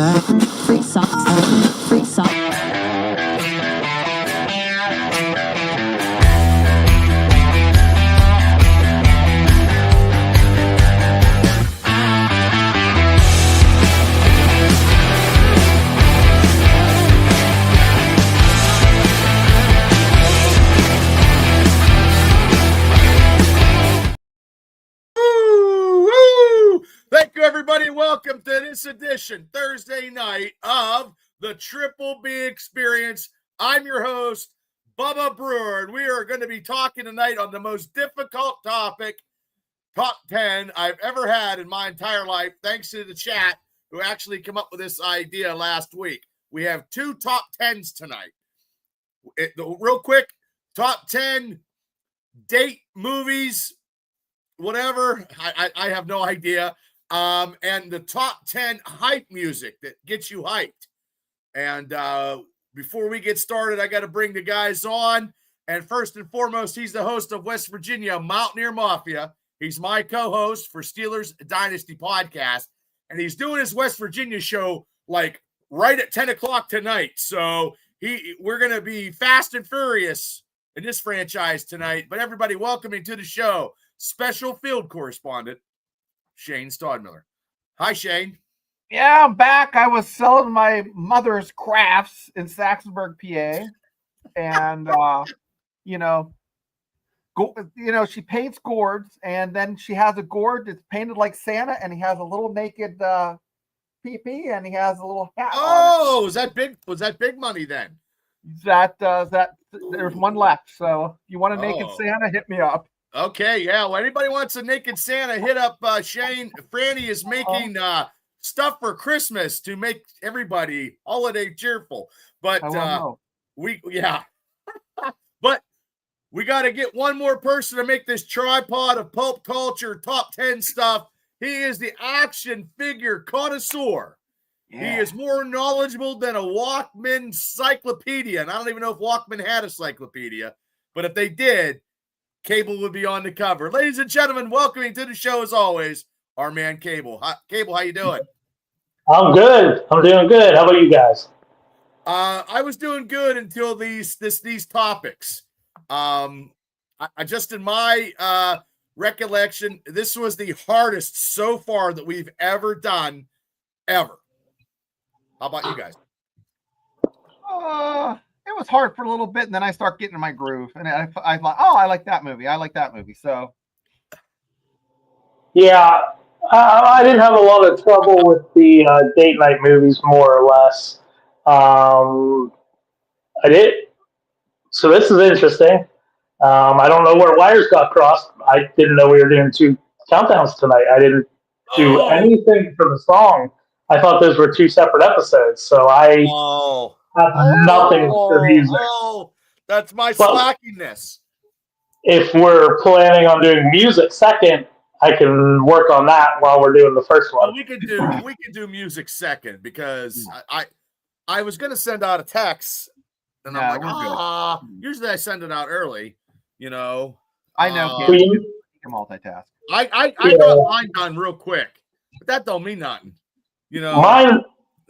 Free socks. Free socks. Thank you, everybody. Welcome to this edition, Thursday night, of the Triple B Experience. I'm your host, Bubba Brewer, and we are going to be talking tonight on the most difficult topic, top 10 I've ever had in my entire life, thanks to the chat who actually came up with this idea last week. We have two top 10s tonight. Real quick, top 10 date movies, whatever. I have no idea. And the top 10 hype music that gets you hyped. And before we get started, I got to bring the guys on. And first and foremost, he's the host of West Virginia Mountaineer Mafia. He's my co-host for Steelers Dynasty Podcast. And he's doing his West Virginia show like right at 10 o'clock tonight. So we're going to be fast and furious in this franchise tonight. But everybody, welcoming to the show, special field correspondent, Shane Stodmiller. Hi, Shane. Yeah, I'm back. I was selling my mother's crafts in Saxonburg, PA, and she paints gourds, and then she has a gourd that's painted like Santa, and he has a little naked pee-pee, and he has a little hat. Oh, was that big money then? That there's one left. So if you want a naked Santa, hit me up. Okay, yeah. Well, anybody wants a naked Santa, hit up Shane. Franny is making stuff for Christmas to make everybody holiday cheerful. But but we got to get one more person to make this tripod of pulp culture top 10 stuff. He is the action figure connoisseur. Yeah. He is more knowledgeable than a Walkman encyclopedia. And I don't even know if Walkman had a encyclopedia, but if they did, Cable would be on the cover. Ladies and gentlemen, welcoming to the show as always, our man Cable. Cable, how you doing? I'm good. I'm doing good. How about you guys? I was doing good until these topics. I just in my recollection, this was the hardest so far that we've ever done, ever. How about you guys? It was hard for a little bit, and then I start getting in my groove, and I thought, I like that movie. I like that movie. So, yeah, I didn't have a lot of trouble with the date night movies, more or less. I did. So this is interesting. I don't know where wires got crossed. I didn't know we were doing two countdowns tonight. I didn't do anything for the song. I thought those were two separate episodes. So I have nothing for music. Oh, that's my slackiness. If we're planning on doing music second, I can work on that while we're doing the first one. Well, we could do music second because I was going to send out a text, and I'm like, usually I send it out early, you know. I know. You can multitask. I got mine done real quick, but that don't mean nothing, you know.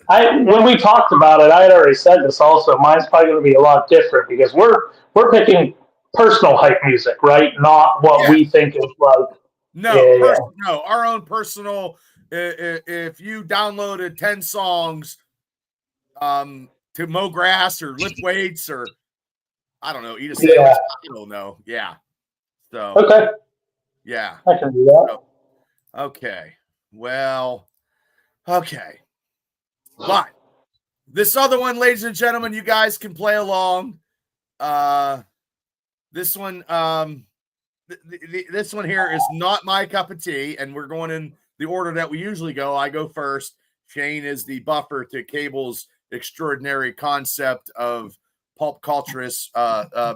When we talked about it, I had already said this also. Mine's probably going to be a lot different because we're picking personal hype music, right? Not what we think is like. No, our own personal. If you downloaded 10 songs, to mow grass or lift weights or I don't know, eat a sandwich. I don't know. Yeah. So okay. Yeah, I can do that. So, okay. Well. Okay. But this other one, ladies and gentlemen, you guys can play along. This one, this one here is not my cup of tea, and we're going in the order that we usually go. I go first. Shane is the buffer to Cable's extraordinary concept of pulp culturist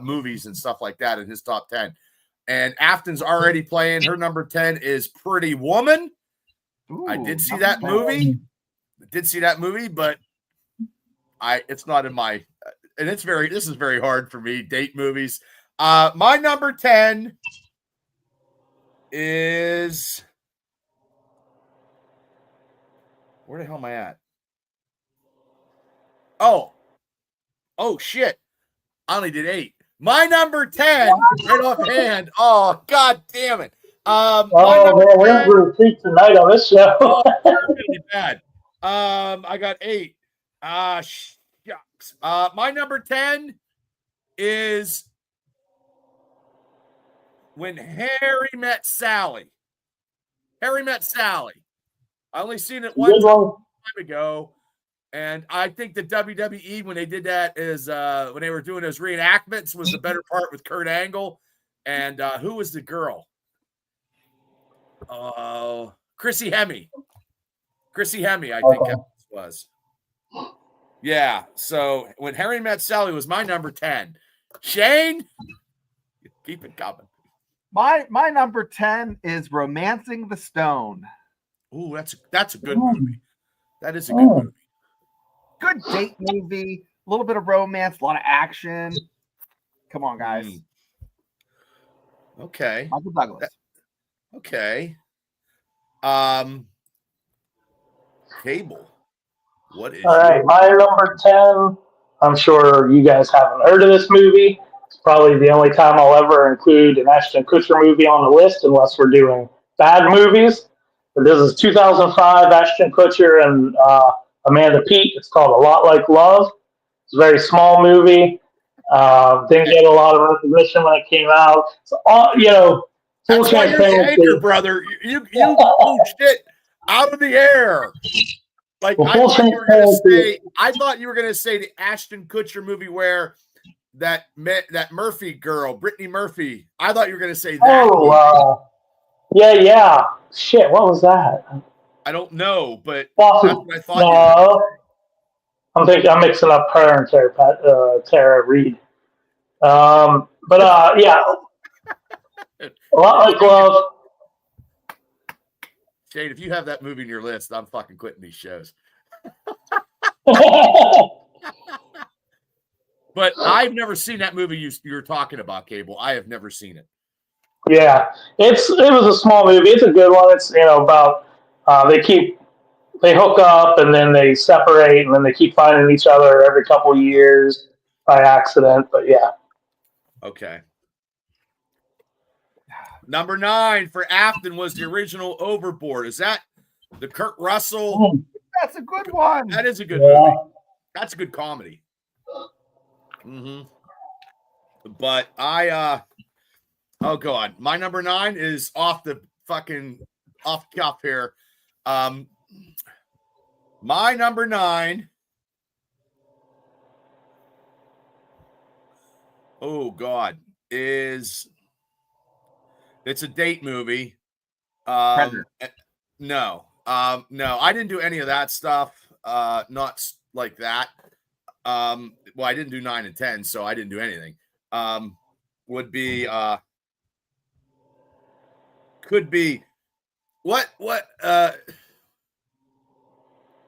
movies and stuff like that in his top 10. And Afton's already playing. Her number 10 is Pretty Woman. Ooh, I did see that movie. But it's not in my, and this is very hard for me, date movies. My number 10 is, where the hell am I at? Oh shit. I only did 8. My number 10, right offhand. Oh, god damn it. My Oh number man, we're 10, in for a treat tonight on this show. oh, that's really bad. I got 8. Shucks. My number 10 is When Harry Met Sally. Harry Met Sally. I only seen it one Good time one. ago. And I think the WWE, when they did that, is when they were doing those reenactments, was the better part with Kurt Angle. And who was the girl? Chrissy Hemme. Chrissy Hemme, I think that was. Yeah. So When Harry Met Sally was my number 10. Shane, keep it coming. My number 10 is Romancing the Stone. Ooh, that's a good movie. That is a good movie. Good date movie, a little bit of romance, a lot of action. Come on, guys. Okay. Michael Douglas. Okay. Cable. What is All right, my number 10. I'm sure you guys haven't heard of this movie. It's probably the only time I'll ever include an Ashton Kutcher movie on the list, unless we're doing bad movies. But this is 2005, Ashton Kutcher and Amanda Peet. It's called A Lot Like Love. It's a very small movie. Didn't get a lot of recognition when it came out. So, full That's why you're the transparency. anchor, brother. You pull shit out of the air. Like Well, I full thought transparency. you were gonna say the Ashton Kutcher movie where that Murphy girl, Brittany Murphy. I thought you were gonna say that. Oh, yeah. Shit, what was that? I don't know, but Boston. that's what I thought. No, I'm mixing up her and Tara Reid. Yeah, A Lot Like Love. Shane, if you have that movie in your list, I'm fucking quitting these shows. But I've never seen that movie you're talking about, Cable. I have never seen it. Yeah, it was a small movie. It's a good one. It's about they hook up and then they separate and then they keep finding each other every couple of years by accident. But yeah. Okay. Number 9 for Afton was the original Overboard. Is that the Kurt Russell? That's a good one. That is a good movie. That's a good comedy. But oh god, my number 9 is off the cuff here. My number 9. Oh god, it's a date movie. No, I didn't do any of that stuff. Not like that. Well, I didn't do 9 and 10, so I didn't do anything. Would be could be what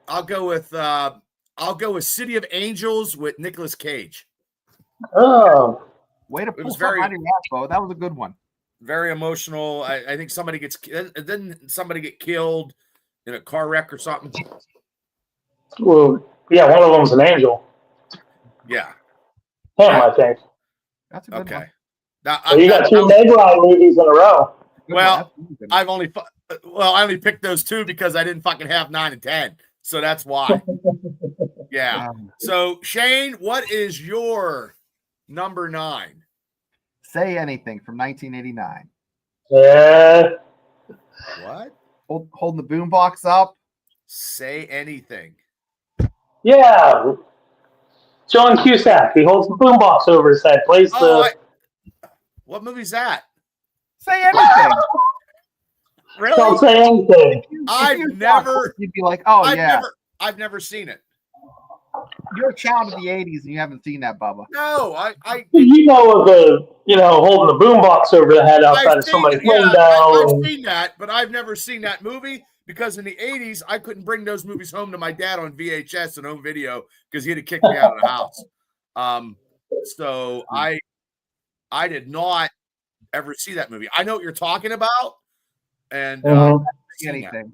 I'll go with City of Angels with Nicolas Cage. Oh, Way to It pull was something very- out of your ass, Bo. That was a good one. Very emotional. I think somebody didn't somebody get killed in a car wreck or something? well, yeah, one of them's an angel. Yeah. Him, I think. That's a good Okay. one. Now, So you got 2 Meg Ryan movies in a row. Good Well, one. That's a good one. I only picked those 2 because I didn't fucking have 9 and 10. So that's why. Yeah. So Shane, what is your number 9? Say Anything from 1989. Yeah. What? Holding the boombox up. Say Anything. Yeah. John Cusack. He holds the boombox over his head. Plays the. What movie's that? Say Anything. Really? Don't say anything. I've If you never- watch it, you'd be like, oh yeah, I've never seen it. you're a child of the 80s and you haven't seen that, Bubba. No, You know of the, holding the boombox over the head outside of somebody's window. I've seen that, but I've never seen that movie because in the 80s, I couldn't bring those movies home to my dad on VHS and home video because he'd have kicked me out of the house. So I did not ever see that movie. I know what you're talking about. And Say Anything.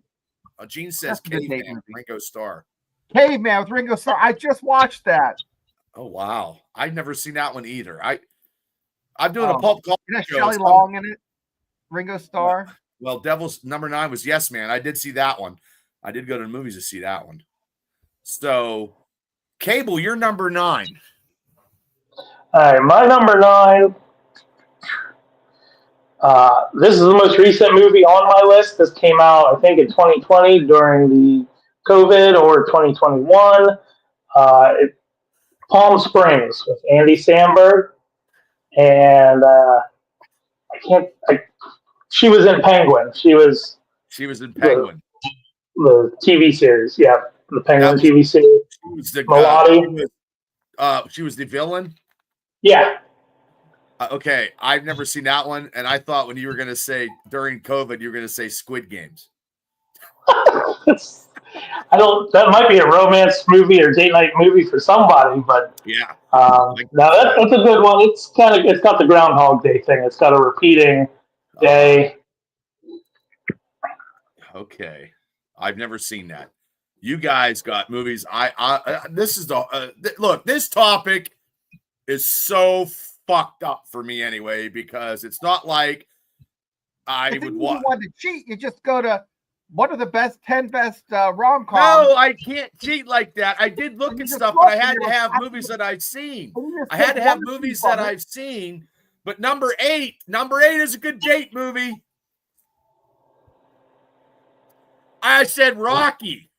Gene says That's a good date Caveman, movie. Ringo Starr. Caveman with Ringo Starr. I just watched that. Oh wow, I've never seen that one either. I'm doing a Oh, pulp culture It has show. Shelley so- Long in it. Ringo Starr. Well, Devil's number 9 was Yes Man. I did see that one. I did go to the movies to see that one. So, Cable, you're number 9. All right, my number 9. This is the most recent movie on my list. This came out, I think, in 2020 during the COVID or 2021. Palm Springs with Andy Samberg, and she was in Penguin. She was She was in Penguin. the TV series. Yeah, the Penguin was- TV series. She was the Melody. she was the villain. Yeah. Okay, I've never seen that one, and I thought when you were going to say during COVID, you were going to say Squid Games. That might be a romance movie or date night movie for somebody, but Yeah. no, that's a good one. It's got the Groundhog Day thing. It's got a repeating day. Okay, I've never seen that. You guys got movies. This is the look. This topic is so fucked up for me anyway because it's not like I If would you watch. want to cheat, you just go to what are the 10 best rom-coms. No, I can't cheat like that. I did look You at just stuff, but I look had and to you're have like, movies that I've seen. And you just I had pick to have one or two movies from that it. I've seen. But number 8 is a good date movie. I said Rocky.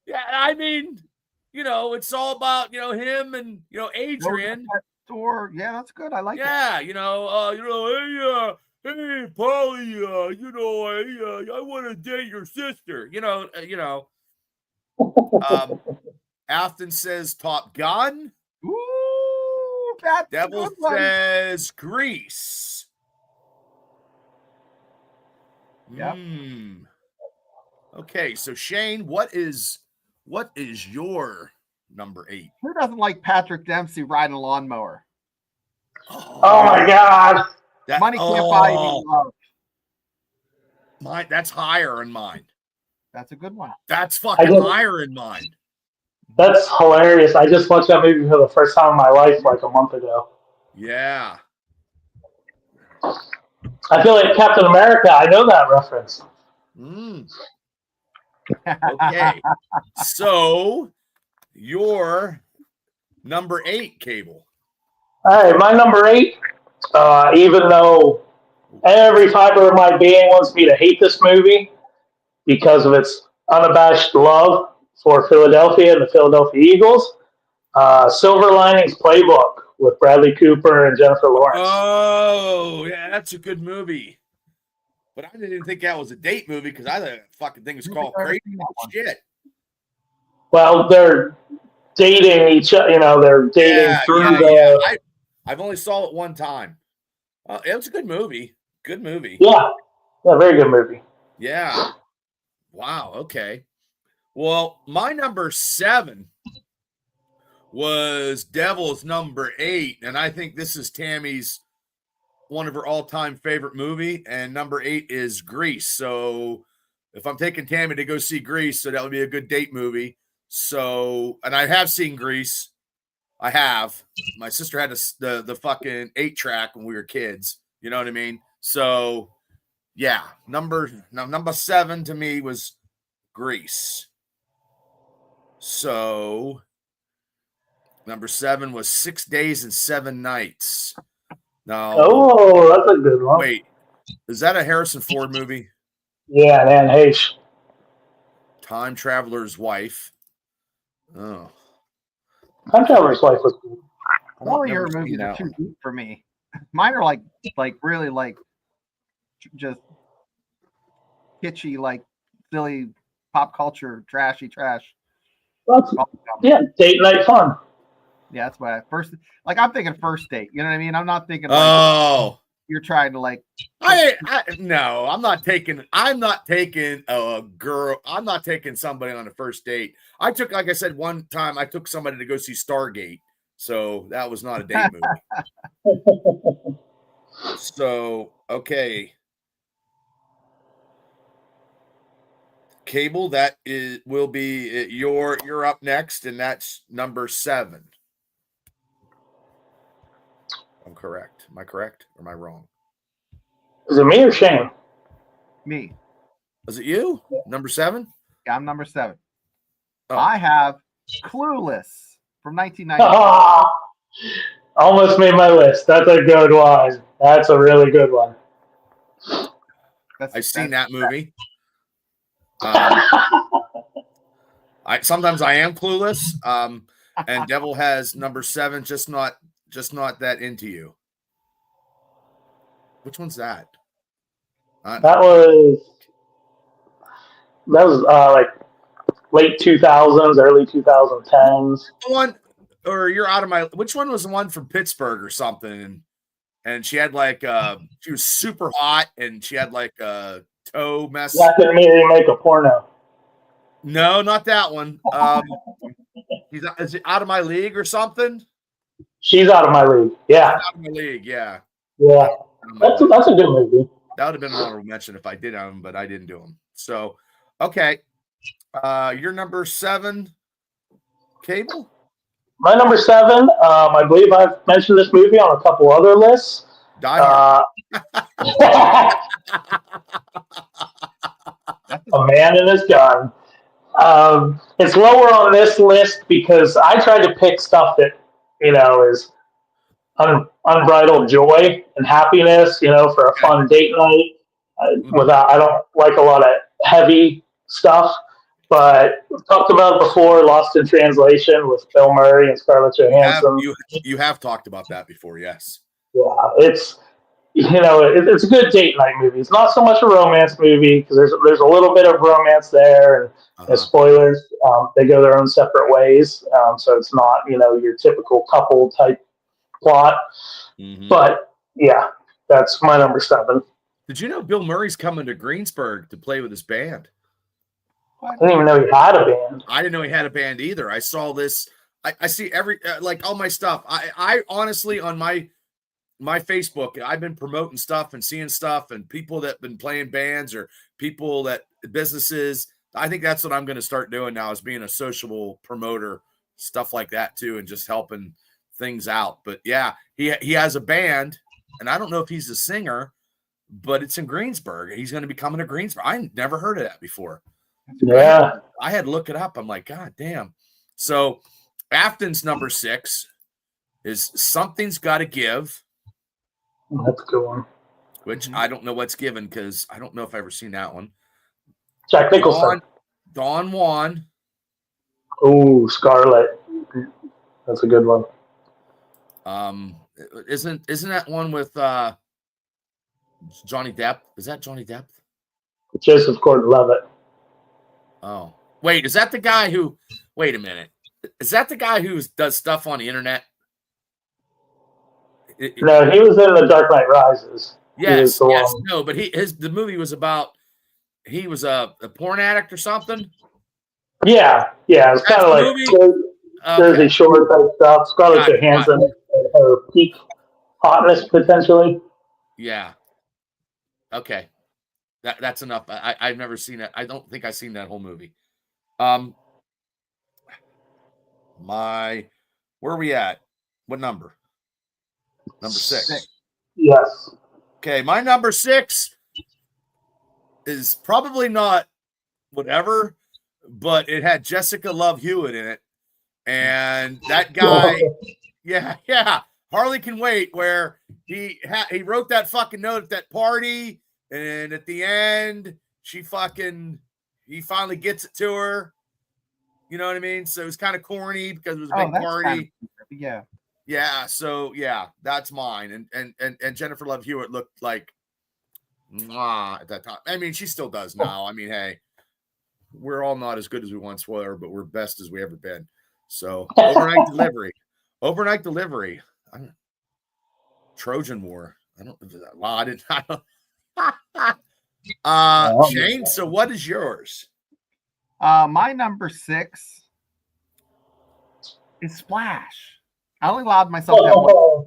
Yeah, I mean, it's all about him and Adrian. Store. Yeah, that's good. I like it. Yeah, hey, Polly, I want to date your sister. Afton says Top Gun. Ooh, that's a Devil good one. says Grease. Yep. Okay, so Shane, what is your number 8? Who doesn't like Patrick Dempsey riding a lawnmower? Oh my God. Money can't buy you love. That's higher in mine. That's a good one. That's fucking higher in mine. That's hilarious. I just watched that movie for the first time in my life like a month ago. Yeah. I feel like Captain America. I know that reference. Okay. So your number 8, Cable. All right, my number 8. Even though every fiber of my being wants me to hate this movie because of its unabashed love for Philadelphia and the Philadelphia Eagles, Silver Linings Playbook with Bradley Cooper and Jennifer Lawrence. Oh, yeah, that's a good movie. But I didn't think that was a date movie because I thought that fucking thing was called Crazy Shit. Well, they're dating each other. They're dating through the. I've only saw it one time. It was a good movie. Good movie. Yeah, very good movie. Yeah. Wow. Okay. Well, my number 7 was Devil's number 8, and I think this is Tammy's one of her all-time favorite movie, and number 8 is Grease. So if I'm taking Tammy to go see Grease, so that would be a good date movie. So, and I have seen Grease. I have. My sister had the fucking 8-track when we were kids. You know what I mean? So, yeah, number 7 to me was Grease. So, number 7 was 6 Days and 7 Nights. Now, that's a good one. Wait, is that a Harrison Ford movie? Yeah, and Anne Heche. Time Traveler's Wife. Oh. Time Traveler's Wife was good. All your movies are too deep for me. Mine are like really like just kitschy, like silly pop culture, trashy trash. Yeah, date night fun. Yeah, that's why I'm thinking first date. You know what I mean? I'm not thinking like you're trying to like no, I'm not taking a girl. I'm not taking somebody on a first date. Like I said, one time I took somebody to go see Stargate. So that was not a date movie. So, okay. Cable, that will be you're up next, and that's number 7. I'm correct. Am I correct or am I wrong? Is it me or Shane? Me. Was it you? Number 7? Yeah, I'm number 7. Oh. I have Clueless from 1990. Almost made my list. That's a good one. That's a really good one. I've seen that movie. Sometimes I am clueless. And Devil has number 7, just not that into you. Which one's that? That was like late 2000s, early 2010s. One, or you're out of my. Which one was the one from Pittsburgh or something? And she had like she was super hot, and she had like a toe mess. That didn't mean make a porno. No, not that one. Is it Out of My League or something? She's Out of My League. Yeah. Out of My League. Yeah. Yeah. That's a good movie. That would have been an honorable mention if I did have them, but I didn't do them. So, okay. Your number 7, Cable? My number 7, I believe I've mentioned this movie on a couple other lists. Die Hard. A Man and His Gun. It's lower on this list because I tried to pick stuff that, is unbridled joy and happiness, for a fun date night. I don't like a lot of heavy stuff, but we've talked about it before, Lost in Translation with Bill Murray and Scarlett Johansson. You have talked about that before, yes. Yeah, it's it's a good date night movie. It's not so much a romance movie because there's a little bit of romance there, and spoilers, they go their own separate ways. So it's not your typical couple type plot. Mm-hmm. But yeah, that's my number 7. Did you know Bill Murray's coming to Greensburg to play with his band? I didn't even know he had a band. I didn't know he had a band either. I saw this. I see every like all my stuff. I honestly on my Facebook, I've been promoting stuff and seeing stuff and people that have been playing bands or people that businesses. I think that's what I'm going to start doing now is being a social promoter, stuff like that too, and just helping things out. But yeah, he has a band, and I don't know if he's a singer, but it's in Greensburg. He's going to be coming to Greensburg. I never heard of that before. Yeah. I had to look it up. I'm like, God damn. So Afton's number 6 is Something's Gotta Give. That's a good one. Which I don't know what's given because I don't know if I've ever seen that one. Jack Nicholson. Don Juan. Oh, Scarlett. That's a good one. Isn't that one with Johnny Depp? Is that Johnny Depp? Joseph Gordon-Levitt. Oh, wait, is that the guy who? Wait a minute, is that the guy who does stuff on the internet? No, he was in The Dark Knight Rises. Yes, no, but the movie was about he was a porn addict or something. Yeah, it's kind of like Jersey Shore type stuff. Scarlett Johansson, her peak hotness potentially. Yeah. Okay. That's enough. I've never seen it. I don't think I've seen that whole movie. Where are we at? What number? Number 6. Yes. Okay, my number 6 is probably not whatever, but it had Jessica Love Hewitt in it. And that guy, yeah. Harley Can Wait, where he wrote that fucking note at that party. And at the end, he finally gets it to her. You know what I mean? So it was kind of corny because it was a big party. Yeah. So yeah, that's mine. And Jennifer Love Hewitt looked like at that time. I mean, she still does now. I mean, hey, we're all not as good as we once were, but we're best as we ever been. So overnight delivery. Trojan War. Shane, so what is yours? My number 6 is Splash. I only allowed myself to have one,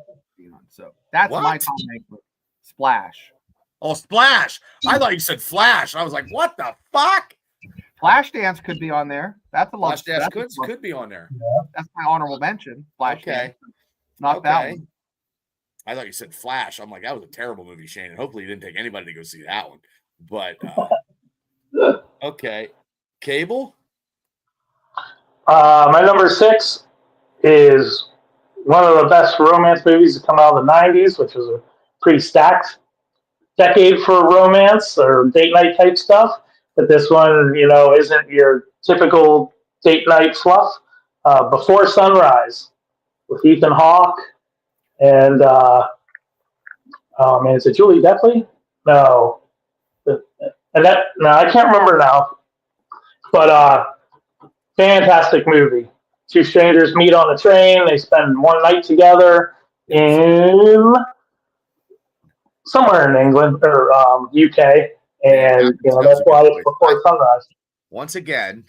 so that's my Tom Hanks movie. Splash. Oh, Splash! I thought you said Flash. I was like, what the fuck? Flashdance could be on there. That's a love. Flashdance could be on there. That's my honorable mention. Flashdance. Okay. Not that one. I thought you said Flash. I'm like, that was a terrible movie, Shane. And hopefully you didn't take anybody to go see that one. But okay. Cable? My number 6 is one of the best romance movies to come out of the 90s, which was a pretty stacked decade for romance or date night type stuff. But this one, isn't your typical date night fluff. Before Sunrise with Ethan Hawke and is it Julie Delpy? No. I can't remember now. But fantastic movie. Two strangers meet on the train. They spend one night together in somewhere in England or UK, and that's why it's Before Sunrise. Once again,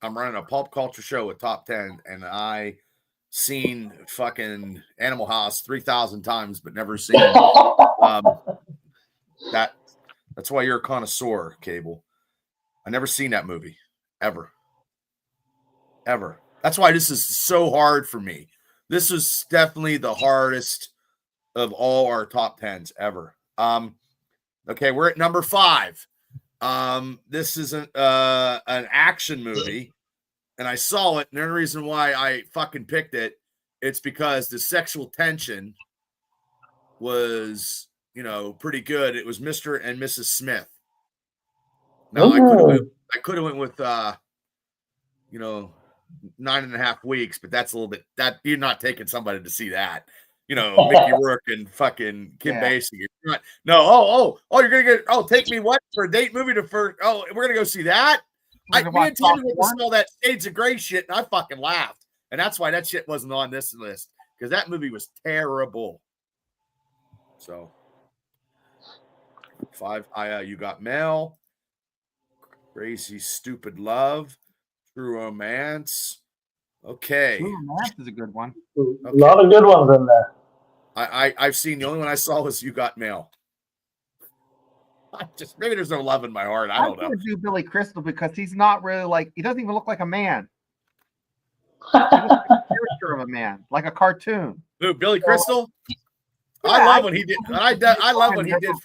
I'm running a pulp culture show with Top 10, and I seen fucking Animal House 3,000 times, but never seen that. That's why you're a connoisseur, Cable. I never seen that movie ever. That's why this is so hard for me. This is definitely the hardest of all our top 10s ever. Okay, we're at number 5. This is an action movie, and I saw it. And the only reason why I fucking picked it, it's because the sexual tension was, pretty good. It was Mr. and Mrs. Smith. Now I could have went with 9.5 weeks, but that's a little bit that you're not taking somebody to see that. Mickey Rourke and fucking Kim Basinger. You're not, you're gonna get take me what for a date movie we're gonna go see that. Me and Timmy went to smell that Shades of Grey shit, and I fucking laughed, and that's why that shit wasn't on this list because that movie was terrible. So 5, You Got Mail, Crazy Stupid Love, True Romance. Okay. True Romance is a good one. Okay. A lot of good ones in there. I've seen, the only one I saw was You Got Mail. Maybe there's no love in my heart. I don't know. Do Billy Crystal because he's not really he doesn't even look like a man. He's like a character of a man, like a cartoon. Who, Billy Crystal? I love when he did. I love when he did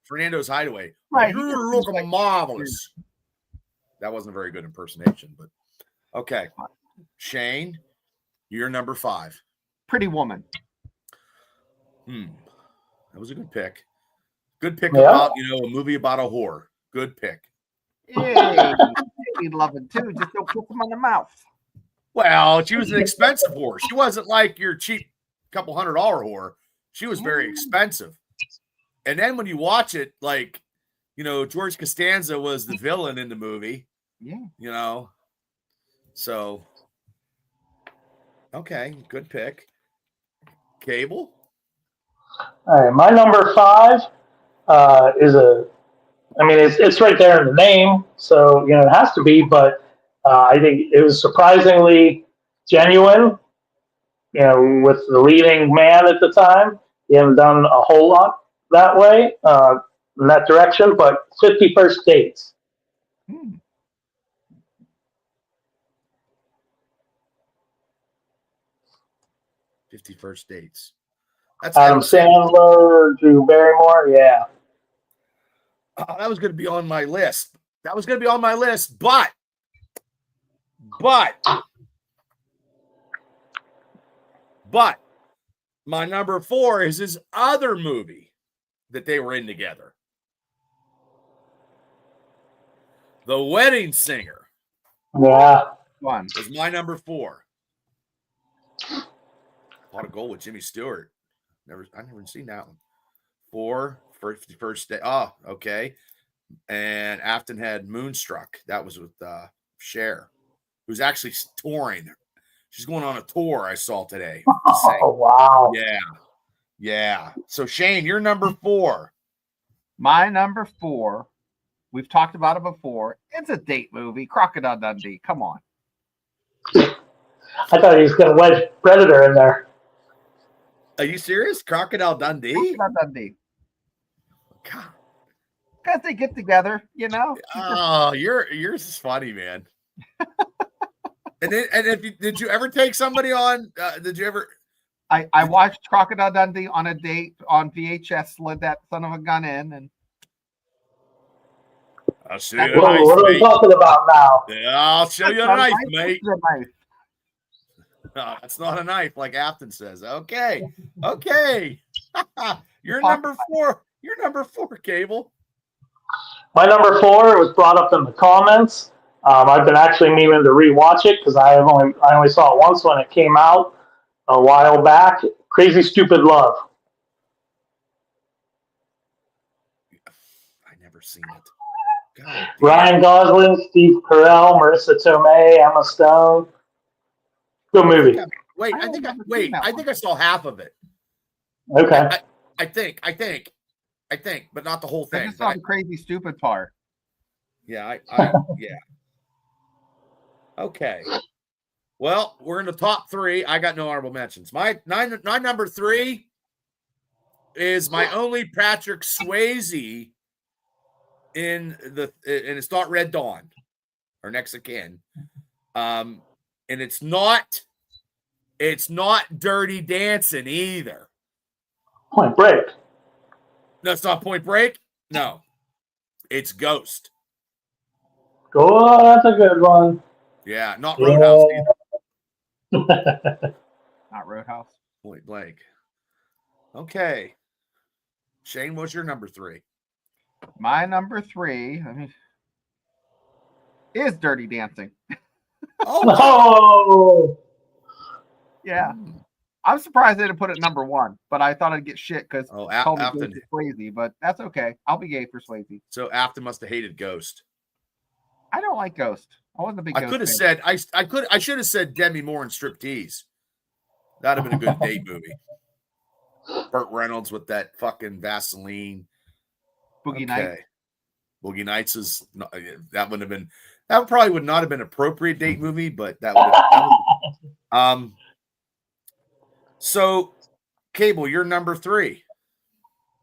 Fernando's Hideaway. Right. You look marvelous. That wasn't a very good impersonation, but okay. Shane, you're number 5. Pretty Woman. That was a good pick. Good pick about, a movie about a whore. Good pick. Hey, he'd love it too. Just don't kiss him on the mouth. Well, she was an expensive whore. She wasn't like your cheap couple $100 whore. She was very expensive. And then when you watch it, like, George Costanza was the villain in the movie. Yeah. So, okay, good pick. Cable? All right, my number 5 is it's right there in the name, so, it has to be, but I think it was surprisingly genuine, with the leading man at the time. He hadn't done a whole lot that way, in that direction, but 50 First Dates. 50 First Dates. That's Adam Sandler, Drew Barrymore, yeah. That was going to be on my list. But my number 4 is his other movie that they were in together. The Wedding Singer. Yeah. One was my number 4. What a goal with Jimmy Stewart. I never seen that one. 4, First Day. Oh, okay. And Afton had Moonstruck. That was with Cher, who's actually touring. She's going on a tour I saw today. Oh, wow. Yeah. So, Shane, you're number 4. My number 4, we've talked about it before. It's a date movie, Crocodile Dundee. Come on. I thought he was going to wedge Predator in there. Are you serious? Crocodile Dundee? Crocodile Dundee. God. Because they get together, Oh, yours is funny, man. And did you ever take somebody on? Did you ever? I watched Crocodile Dundee on a date on VHS. Slid that son of a gun in, and I'll show you a What knife, are we mate. talking about now? Yeah, I'll show you a knife, mate. Knife. No, it's not a knife, like Afton says. Okay. You're Pocket number 4. You're number 4, Cable. My number 4 was brought up in the comments. I've been actually meaning to rewatch it because I only saw it once when it came out a while back. Crazy Stupid Love. I never seen it. God damn. Ryan Gosling, Steve Carell, Marissa Tomei, Emma Stone. Good movie. Wait, I think I saw half of it. Okay. I think, but not the whole I thing. just saw the crazy stupid part. Yeah, yeah. Okay. Well, we're in the top 3. I got no honorable mentions. My number 3 is my only Patrick Swayze and it's not Red Dawn or Next of Kin. And it's not Dirty Dancing either. Point Break. No, it's not Point Break. No, it's Ghost. Oh, that's a good one. Yeah, not Roadhouse either. Not Roadhouse. Point Blank. Okay. Shane, what's your number 3? My number 3, is Dirty Dancing. Oh. Yeah. I'm surprised they didn't put it number 1, but I thought I'd get shit because called me Afton. Swayze, but that's okay. I'll be gay for Swayze. So Afton must have hated Ghost. I don't like Ghost. I wasn't a big I Ghost could have fan. said I should have said Demi Moore and Striptease. That'd have been a good date movie. Burt Reynolds with that fucking Vaseline. Boogie Nights. Boogie Nights is not, that probably would not have been an appropriate date movie, but that would have. So, Cable, you're number 3.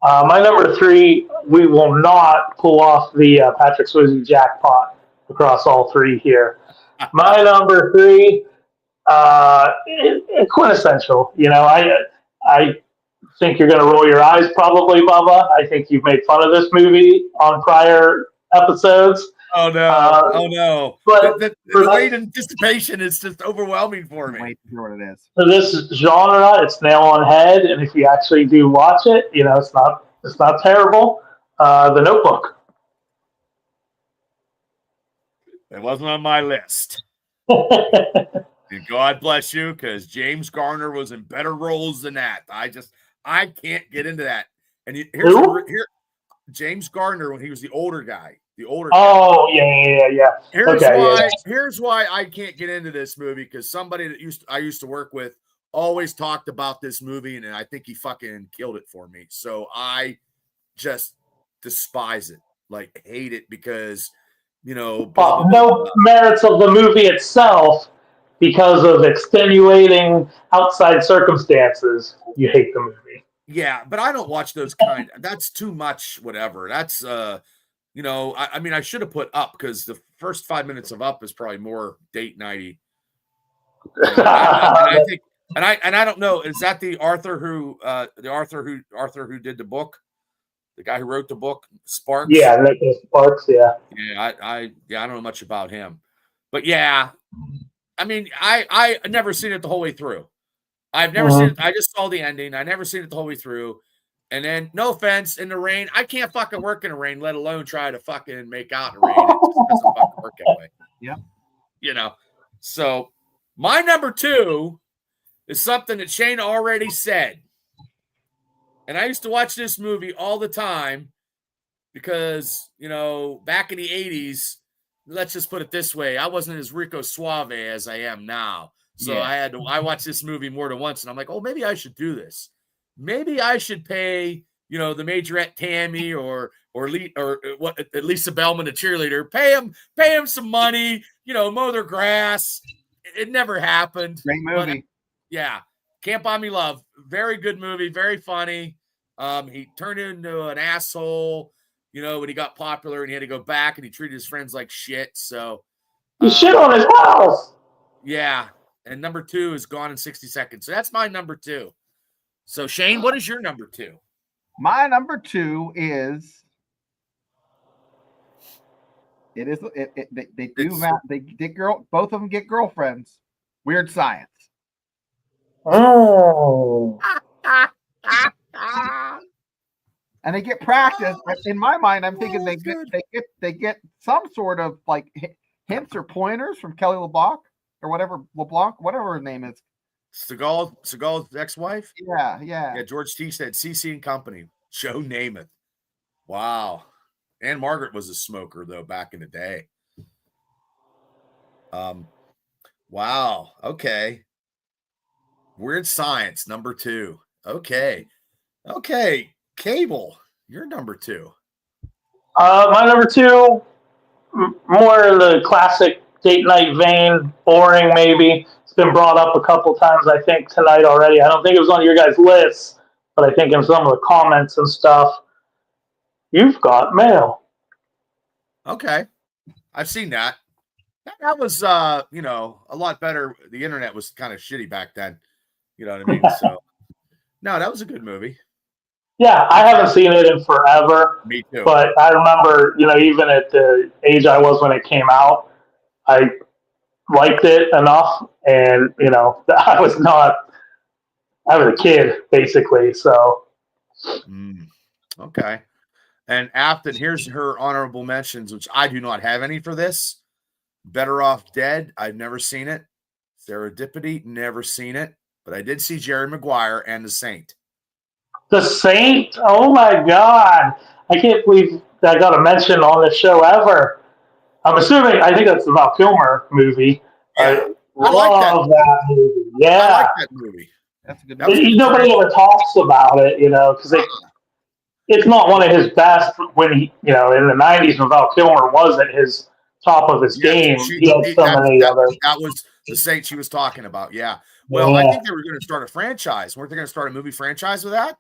My number 3, we will not pull off the Patrick Swayze jackpot across all 3 here. My number 3, quintessential. I think you're going to roll your eyes probably, Bubba. I think you've made fun of this movie on prior episodes. Oh, no. Oh, no. But the late anticipation is just overwhelming for me. Wait to hear what it is. For this genre, it's nail on head. And if you actually do watch it, it's not terrible. The Notebook. It wasn't on my list. And God bless you, because James Garner was in better roles than that. I can't get into that. And here, James Garner, when he was the older guy. Oh, yeah. Here's why I can't get into this movie, because somebody that I used to work with always talked about this movie, and I think he fucking killed it for me. So I just despise it, like hate it, because no merits of the movie itself, because of extenuating outside circumstances. You hate the movie. Yeah, but I don't watch those that's too much, whatever. That's I should have put Up, because the first 5 minutes of Up is probably more date nighty. I think, and I don't know, is that the Arthur who did the book? The guy who wrote the book, Sparks? Yeah, Nicholas Sparks, yeah. Yeah, I don't know much about him. But yeah, I never seen it the whole way through. I've never seen it. I just saw the ending. I never seen it the whole way through. And then, no offense, in the rain, I can't fucking work in the rain, let alone try to fucking make out in the rain. It just doesn't fucking work that way. Yeah. So my number 2 is something that Shane already said. And I used to watch this movie all the time because, back in the 80s, let's just put it this way, I wasn't as Rico Suave as I am now. So yeah. I watched this movie more than once, and I'm like, oh, maybe I should do this. Maybe I should pay, the Majorette Tammy or Lisa Bellman, the cheerleader, pay him some money, mow their grass. It never happened. Great movie. Yeah. Can't Buy Me Love. Very good movie. Very funny. He turned into an asshole. when he got popular and he had to go back and he treated his friends like shit. So He shit on his house. Yeah. And number 2 is Gone in 60 Seconds. So that's my number 2. So Shane, what is your number 2? My number 2 is they both of them get girlfriends. Weird Science. Oh. And they get practice. In my mind, I'm thinking they get some sort of like hints or pointers from Kelly LeBlanc or whatever her name is. Seagal's ex-wife? Yeah. George T said CC and Company. Joe Namath. Wow. Anne Margaret was a smoker though back in the day. Wow. Okay. Weird Science, number 2. Okay. Cable, you're number 2. My number 2, more in the classic date night vein, boring maybe. It's been brought up a couple times, I think, tonight already. I don't think it was on your guys' list, but I think in some of the comments and stuff, You've Got Mail. Okay. I've seen that. That was, a lot better. The internet was kind of shitty back then. You know what I mean? So, no, that was a good movie. Yeah, I haven't seen it in forever. Me too. But I remember, even at the age I was when it came out, I liked it enough. And, I was a kid, basically. So. Okay. And Afton, here's her honorable mentions, which I do not have any for this. Better Off Dead. I've never seen it. Serendipity. Never seen it. But I did see Jerry Maguire and The Saint. The Saint? Oh my God. I can't believe that got a mention on the show ever. I'm assuming, I think that's the Val Kilmer movie. Yeah. I love that movie. Yeah. I like that movie. That's a good movie. Nobody ever talks about it, because it's not one of his best when he, in the 90s when Val Kilmer was at his top of his game. That was The Saint she was talking about. Yeah. Well, I think they were going to start a franchise. Weren't they going to start a movie franchise with that?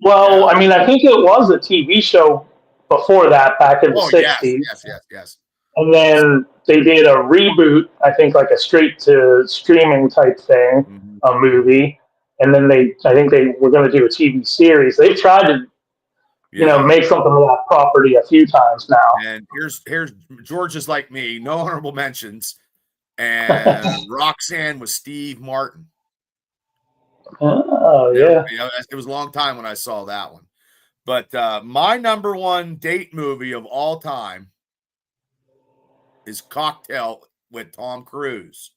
Well, I mean, I think it was a TV show before that, back in the 60s. Yes. And then they did a reboot, I think like a straight to streaming type thing, a movie. And then I think they were going to do a TV series. They've tried to, make something of that property a few times now. And here's George is like me, no honorable mentions. And Roxanne was Steve Martin. Oh, yeah. It was a long time when I saw that one. But my number 1 date movie of all time is Cocktail with Tom Cruise.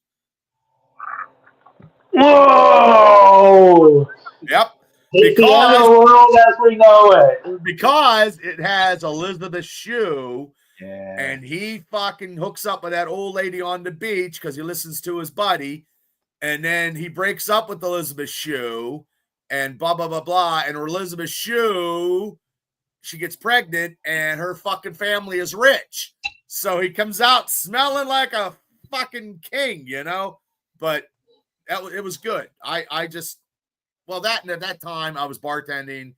Whoa! Yep. It's the end of the world as we know it. Because it has Elizabeth Shue. Yeah. And he fucking hooks up with that old lady on the beach because he listens to his buddy. And then he breaks up with Elizabeth Shue and blah, blah, blah, blah. And Elizabeth Shue, she gets pregnant and her fucking family is rich. So he comes out smelling like a fucking king, But it was good. At that time I was bartending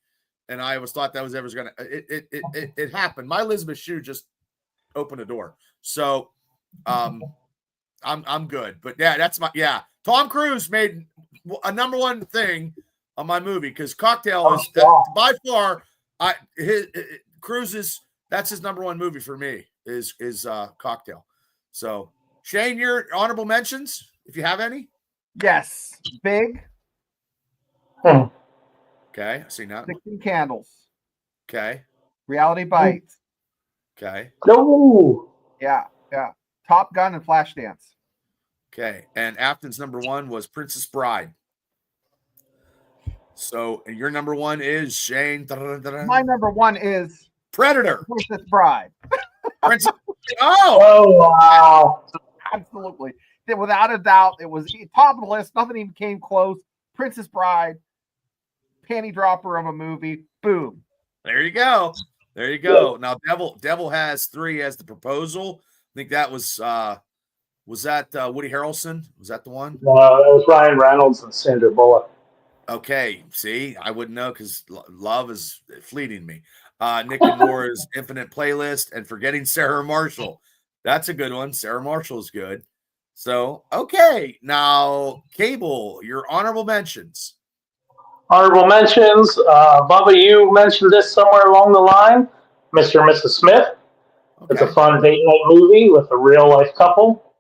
and I always thought that was ever going to, it happened. My Elizabeth Shue just opened a door. So, I'm good, but Tom Cruise made a number 1 thing on my movie because Cocktail is by far Cruise's. That's his number 1 movie for me is Cocktail. So Shane, your honorable mentions if you have any. Yes, Big. Okay, I see now. 16 Candles. Okay. Reality Bites. Okay. No. Yeah. Top Gun and Flashdance. Okay, and Afton's number 1 was Princess Bride. So your number 1 is Shane. My number 1 is Predator. Princess Bride. Oh wow! Absolutely, without a doubt, it was top of the list. Nothing even came close. Princess Bride, panty dropper of a movie. Boom. There you go. Now, Devil has 3 as the proposal. I think that was that Woody Harrelson? Was that the one? No, it was Ryan Reynolds and Sandra Bullock. Okay, see, I wouldn't know because love is fleeting me. Nick and Nora's Infinite Playlist, and Forgetting Sarah Marshall. That's a good one. Sarah Marshall's good. So, okay. Now, Cable, your honorable mentions. Honorable mentions. Bubba, you mentioned this somewhere along the line. Mr. and Mrs. Smith. Okay. It's a fun date night movie with a real life couple.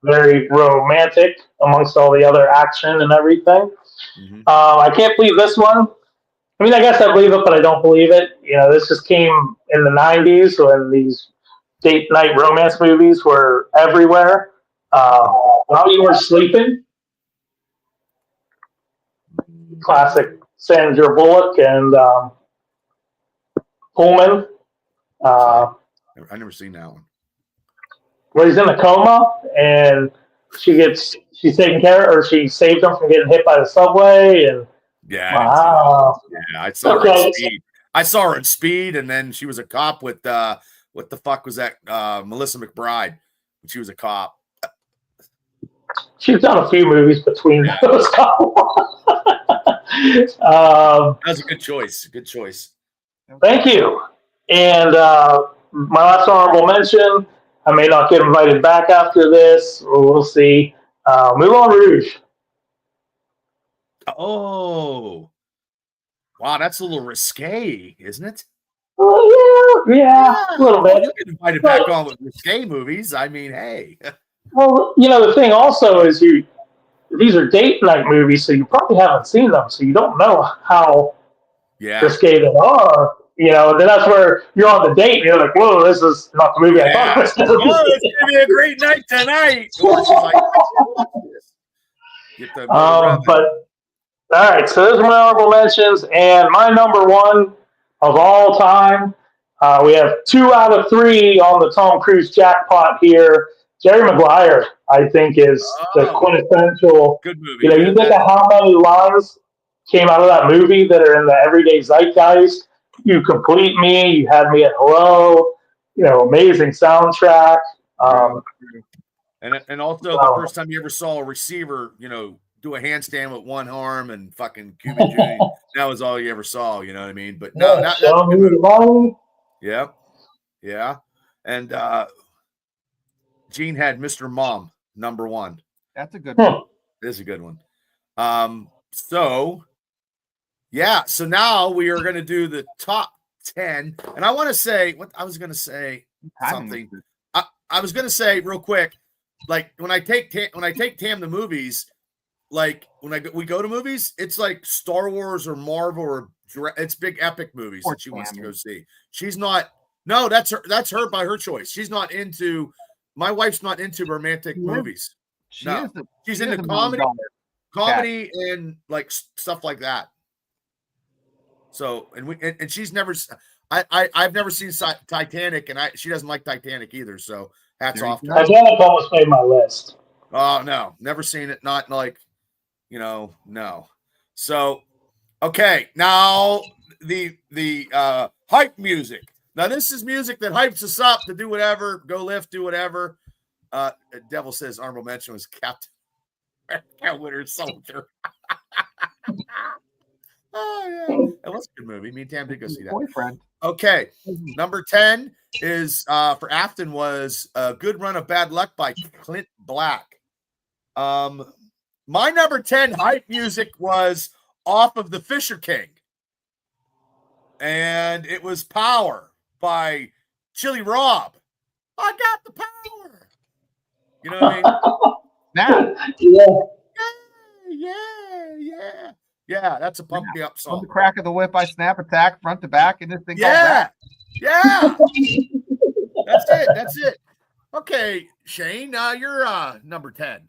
Very romantic amongst all the other action and everything. I can't believe this one. I mean, I guess I believe it, but I don't believe it. You know, this just came in the 90s when these date night romance movies were everywhere. While You Were Sleeping. Classic Sandra Bullock and Pullman. I've never seen that one. Where he's in a coma and she's taking care, or she saved him from getting hit by the subway. And yeah, wow. I saw her in Speed. I saw her in Speed, and then she was a cop with what the fuck was that? Melissa McBride. She was a cop. She's done a few movies between those couple. That was a good choice. Good choice. Thank you. And my last honorable mention, I may not get invited back after this. We'll see. Moulin Rouge. Oh. Wow, that's a little risque, isn't it? Well, yeah, a little bit. You get invited back on with risque movies. I mean, hey. Well, you know, the thing also is these are date night movies, so you probably haven't seen them, so you don't know how risque they are. You know, and then that's where you're on the date and you're like, whoa, this is not the movie I thought it was going to be. Oh, it's going to be a great night tonight. Well, she's like, but, all right, so those are my honorable mentions. And my number one of all time, we have 2 out of 3 on the Tom Cruise jackpot here. Jerry Maguire, I think, is the quintessential. Good movie. You know, you think of how many lines came out of that movie that are in the everyday zeitgeist. You Complete Me, You Had Me at Hello, you know, amazing soundtrack. And also the first time you ever saw a receiver, you know, do a handstand with one arm and fucking Cuban Jr. That was all you ever saw, you know what I mean? But no, that's a good movie. Yeah. And Gene had Mr. Mom, number 1. That's a good one. It is a good one. So now we are going to do the top 10. And I want to say, what I was going to say something. I was going to say real quick, like when I take Tam to movies, like when we go to movies, it's like Star Wars or Marvel or it's big epic movies that she wants to go see. She's not. No, that's her by her choice. She's not into. My wife's not into romantic movies. She's into comedy and like stuff like that. So and she's never. I've never seen Titanic, and she doesn't like Titanic either. So hats off. Titanic almost made my list. Oh no, never seen it. Not like, no. So okay, now the hype music. Now this is music that hypes us up to do whatever, go lift, do whatever. Devil says honorable mention was Captain Winter Soldier. Oh yeah, that was a good movie. Me and Tam did go see that. Boyfriend. Okay, number 10 is for Afton was a Good Run of Bad Luck by Clint Black. My number 10 hype music was off of The Fisher King, and it was Power by Chili Rob. I got the power. You know what I mean? Yeah, that's a pump me up song. On the crack of the whip, I snap, attack, front to back, and this thing goes back. Yeah. That's it. Okay, Shane, you're number 10.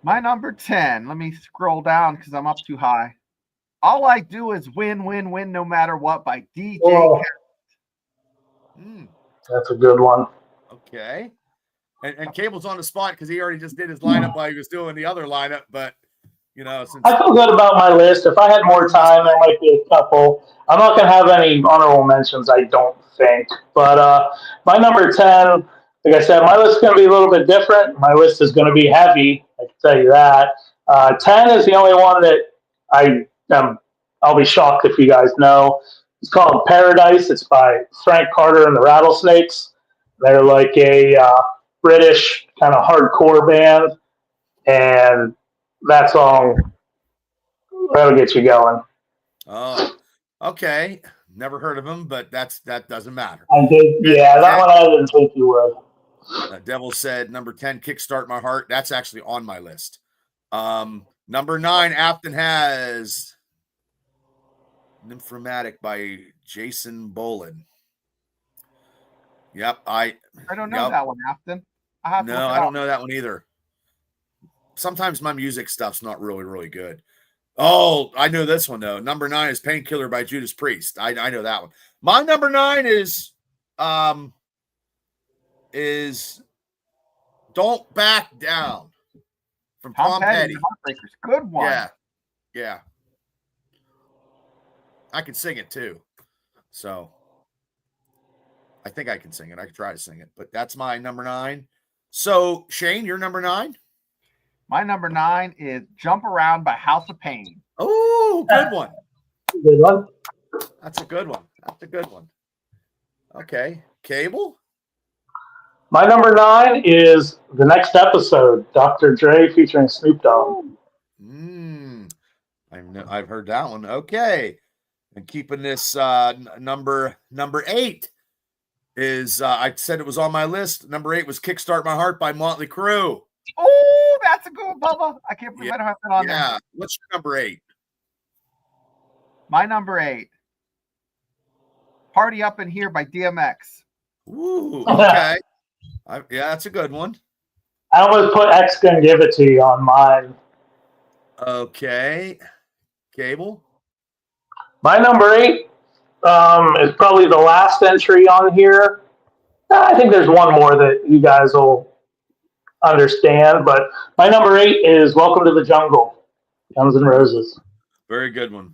My number 10. Let me scroll down because I'm up too high. All I Do Is Win, Win, Win, No Matter What by DJ Khaled. That's a good one. Okay. And Cable's on the spot because he already just did his lineup while he was doing the other lineup, but since I feel good about my list. If I had more time, there might be a couple. I'm not going to have any honorable mentions, I don't think. But my number 10, like I said, my list is going to be a little bit different. My list is going to be heavy. I can tell you that. 10 is the only one that I am I'll be shocked if you guys know. It's called Paradise. It's by Frank Carter and the Rattlesnakes. They're like a British kind of hardcore band, and that song, that'll get you going. Oh, okay. Never heard of him, but that doesn't matter. I did, yeah, that one I didn't think you would. Devil said number 10, Kickstart My Heart. That's actually on my list. Number 9, Afton has Nymphomatic by Jason Boland. Yep, I don't know that one, Afton. I don't know that one either. Sometimes my music stuff's not really, really good. Oh, I know this one though. Number 9 is Painkiller by Judas Priest. I know that one. My number 9 is Don't Back Down from Tom Petty. Good one. Yeah. I can sing it too. So I think I can sing it. I can try to sing it, but that's my number 9. So Shane, your number 9? My number 9 is Jump Around by House of Pain. Oh, good one. Good one. That's a good one. Okay. Cable? My number 9 is The Next Episode, Dr. Dre featuring Snoop Dogg. I've heard that one. Okay. And keeping this number 8 is I said it was on my list. Number 8 was Kickstart My Heart by Motley Crue. Oh, that's a good one, Bubba. I can't believe I don't have that on there. Yeah. What's your number 8? My number 8. Party Up in Here by DMX. Ooh, okay. Yeah, that's a good one. I almost put X Gonna Give It To You on mine. Okay. Cable? My number 8 is probably the last entry on here. I think there's one more that you guys will understand, but my number 8 is Welcome to the Jungle, Guns N' Roses. Very good one.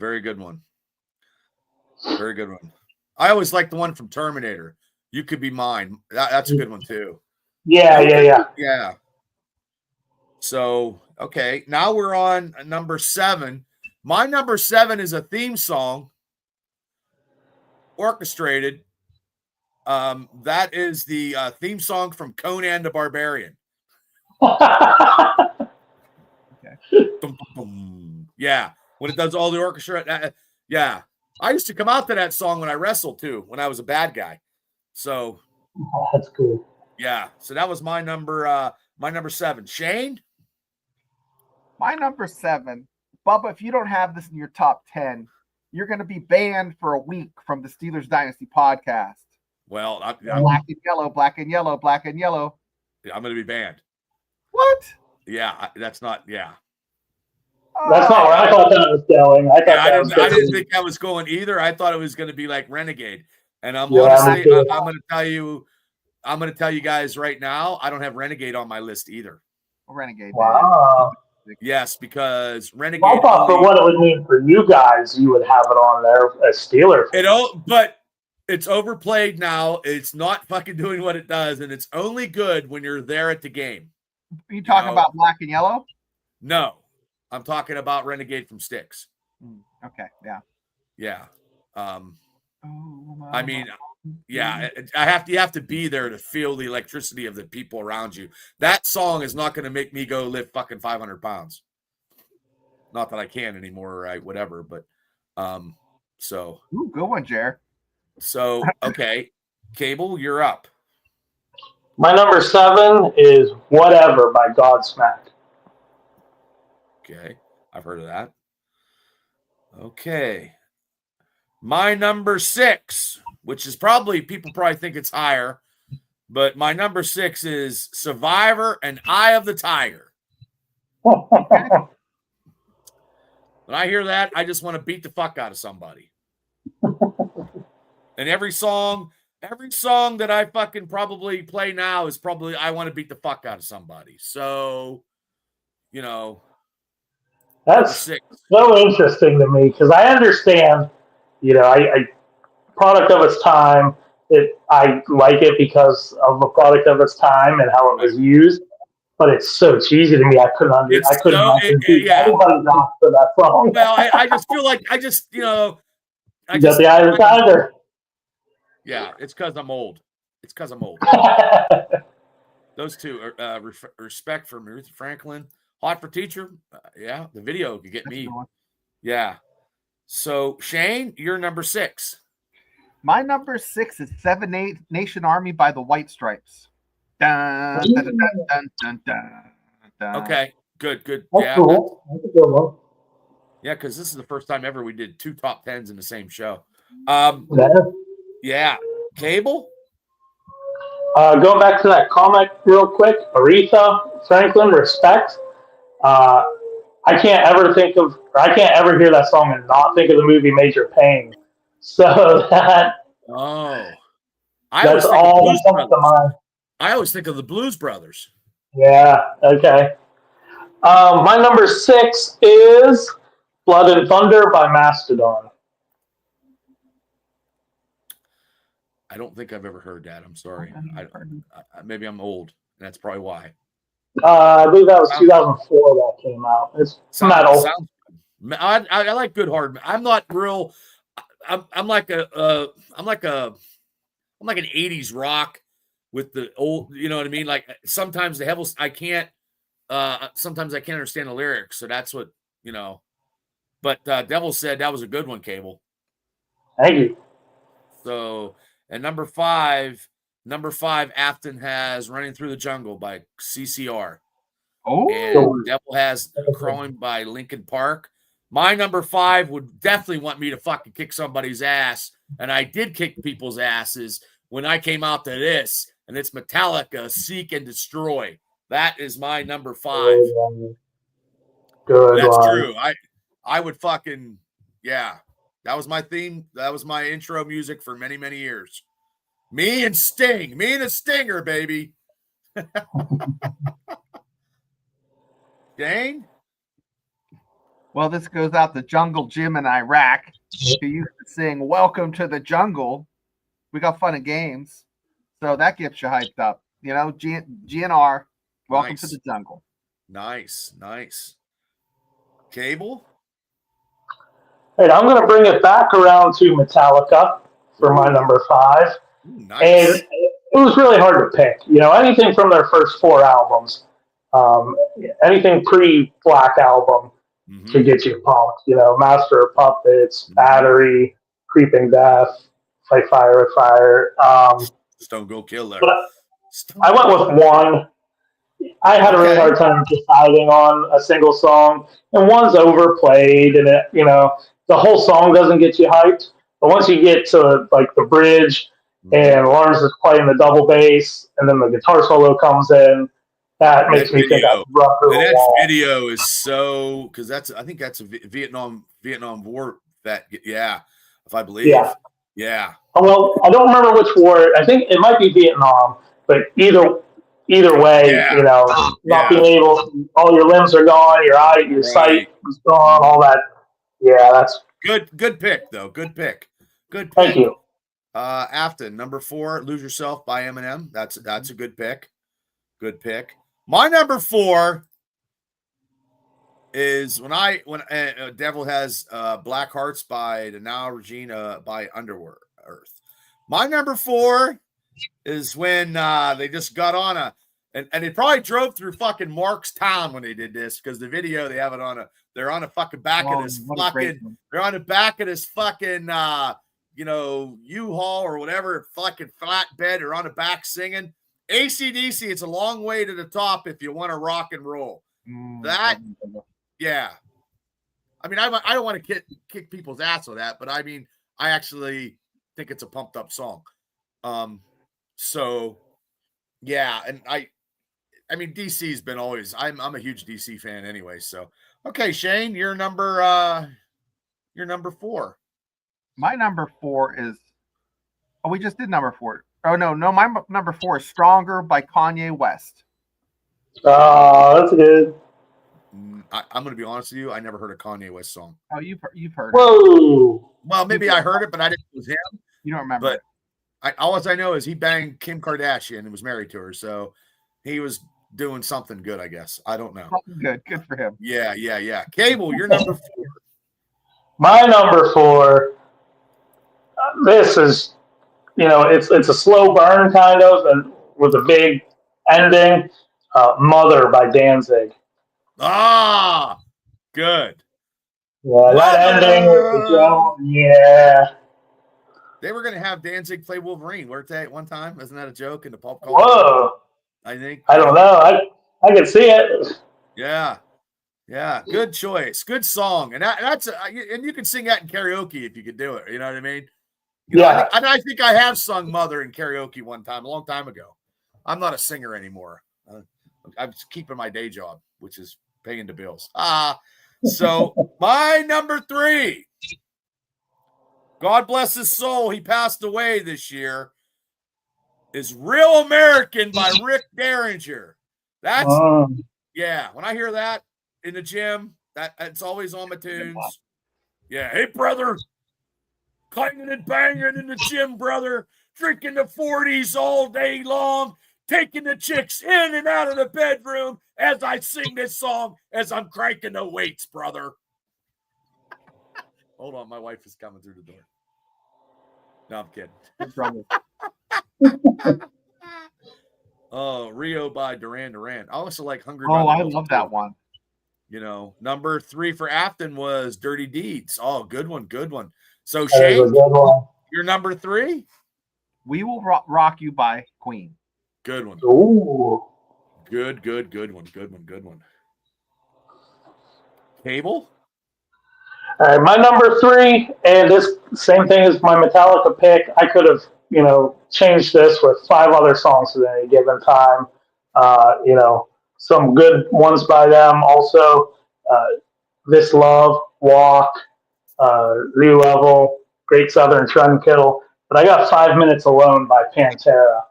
I always like the one from Terminator. You Could Be Mine. That's a good one too. Yeah. So, okay. Now we're on number 7. My number 7 is a theme song orchestrated. That is the theme song from Conan the Barbarian. Okay. Boom, boom, boom. Yeah. When it does all the orchestra. Yeah. I used to come out to that song when I wrestled too, when I was a bad guy. So that's cool. Yeah. So that was my number 7. Shane? My number 7. Bubba, if you don't have this in your top 10, you're going to be banned for a week from the Steelers Dynasty podcast. Well, I'm black and yellow, black and yellow, black and yellow. I'm going to be banned. What? Yeah, that's not. Yeah. That's not where I thought that was going. I didn't think that was going either. I thought it was going to be like Renegade. And I'm honestly, I'm going to tell you guys right now, I don't have Renegade on my list either. Renegade. Wow. Yes, because Renegade. Well, I thought for what it would mean for you guys, you would have it on there as Steeler. But it's overplayed now. It's not fucking doing what it does, and it's only good when you're there at the game. Are you talking about black and yellow? No, I'm talking about Renegade from Styx. Okay, yeah. Yeah. I mean, yeah, you have to be there to feel the electricity of the people around you. That song is not going to make me go lift fucking 500 pounds. Not that I can anymore, right? Whatever, but so. Ooh, good one, Jer. So, okay, Cable, you're up. My number 7 is Whatever by Godsmack. Okay, I've heard of that. Okay. My number 6, which is people probably think it's higher, but my number 6 is Survivor and Eye of the Tiger. When I hear that, I just want to beat the fuck out of somebody. And every song that I fucking probably play now is probably I want to beat the fuck out of somebody. So, that's so interesting to me because I understand. I product of its time. I like it because of the product of its time and how it was used. but it's so cheesy to me. I couldn't imagine anybody dance for that song. Well, I just feel like I just you got the eye of the tiger. Yeah, it's because I'm old. Those two are Respect for Aretha Franklin, Hot for Teacher. Yeah, the video could get me. Yeah. So Shane, you're number 6. My number 6 is 7 Nation Army by the White Stripes. Dun, dun, dun, dun, dun, dun, dun. Okay, good. That's cool. That's a good one. Yeah, because this is the first time ever we did 2 top 10s in the same show. Yeah. Cable? Going back to that comic real quick, Aretha Franklin, Respect. I can't ever hear that song and not think of the movie Major Payne. So that's all that comes to mind. I always think of the Blues Brothers. Yeah, okay. My number 6 is Blood and Thunder by Mastodon. I don't think I've ever heard that. I'm sorry. Maybe I'm old. And that's probably why. I believe that was 2004 that came out. It's metal. I like good hard. I'm not real. I'm like an 80s rock with the old. You know what I mean? Like sometimes the Hebels, I can't. Sometimes I can't understand the lyrics. So that's what But Devil said that was a good one, Cable. Thank you. So. And number 5, Afton has Running Through the Jungle by CCR. Oh, and Devil has Crawling by Linkin Park. My number 5 would definitely want me to fucking kick somebody's ass. And I did kick people's asses when I came out to this. And it's Metallica, Seek and Destroy. That is my number 5. Good. That's true. I would fucking, yeah. That was my theme. That was my intro music for many, many years. Me and Sting. Me and a Stinger, baby. Dane? Well, this goes out to Jungle Jim in Iraq, who used to sing Welcome to the Jungle. We got fun and games. So that gets you hyped up. GNR, Welcome to the Jungle. Nice. Cable? Right, I'm going to bring it back around to Metallica for my number 5. Nice. And it was really hard to pick. Anything from their first 4 albums, anything pre-Black Album to get you pumped. Master of Puppets, Battery, Creeping Death, Fight Fire with Fire. Stone Cold Killer. I went with one. I had a really hard time deciding on a single song, and one's overplayed, and the whole song doesn't get you hyped. But once you get to like the bridge and Lawrence is playing the double bass and then the guitar solo comes in, that makes me think I've run through a wall. That video is so, because I think that's a Vietnam War if I believe. Yeah. Well, I don't remember which war. I think it might be Vietnam, but either way, not being able, all your limbs are gone, your eye, your sight is gone, all that. Yeah, that's good pick though. Good pick. Thank you. Afton, number 4, Lose Yourself by Eminem. That's a good pick. Good pick. My number 4 is when Devil has Black Hearts by the Now Regina by Underworld Earth. My number 4 is when they just got on and they probably drove through fucking Mark's Town when they did this, because the video they have it they're on the fucking back of this fucking, they're on the back of this fucking U-Haul or whatever fucking flatbed, or on the back singing AC/DC. It's a long way to the top if you want to rock and roll. Yeah. I mean, I don't want to kick people's ass with that, but I mean, I actually think it's a pumped up song. So yeah, and I mean, DC's been always, I'm a huge DC fan anyway. So, okay, Shane, you're number 4. My number 4 is, we just did number 4. Oh, no, my number 4 is Stronger by Kanye West. Oh, that's good. I'm going to be honest with you. I never heard a Kanye West song. Oh, you've heard Whoa. it. Well, maybe I heard it, but I didn't know it was him. You don't remember but all I know is he banged Kim Kardashian and was married to her. So he was doing something good, I guess. I don't know. Something good for him. Yeah. Cable, you're number 4. My number 4. This is, it's a slow burn kind of, and with a big ending. Mother by Danzig. Ah, good. Yeah, that ending. Yeah. They were going to have Danzig play Wolverine, weren't they, at one time? Isn't that a joke in the pop culture? Whoa. I think. I don't know. I can see it. Yeah. Good choice. Good song. And and you can sing that in karaoke if you could do it. You know what I mean? I think I have sung Mother in karaoke one time, a long time ago. I'm not a singer anymore. I'm just keeping my day job, which is paying the bills. So my number 3, God bless his soul, he passed away this year, is Real American by Rick Derringer. That's when I hear that in the gym, it's always on my tunes. Yeah, hey brother, clanging and banging in the gym, brother, drinking the 40s all day long, taking the chicks in and out of the bedroom as I sing this song as I'm cranking the weights, brother. Hold on, my wife is coming through the door. No, I'm kidding. Oh, Rio by Duran Duran. I also like Hungry. Oh, I love that one. Number 3 for Afton was Dirty Deeds. Oh, good one. So Shane, you're number 3. We Will Rock You by Queen. Good one. Ooh. Good one. Cable? All right, my number 3, and this same thing as my Metallica pick. I could have, changed this with 5 other songs at any given time. Some good ones by them. Also, This Love, Walk, New Level, Great Southern Trendkill. But I got 5 Minutes Alone by Pantera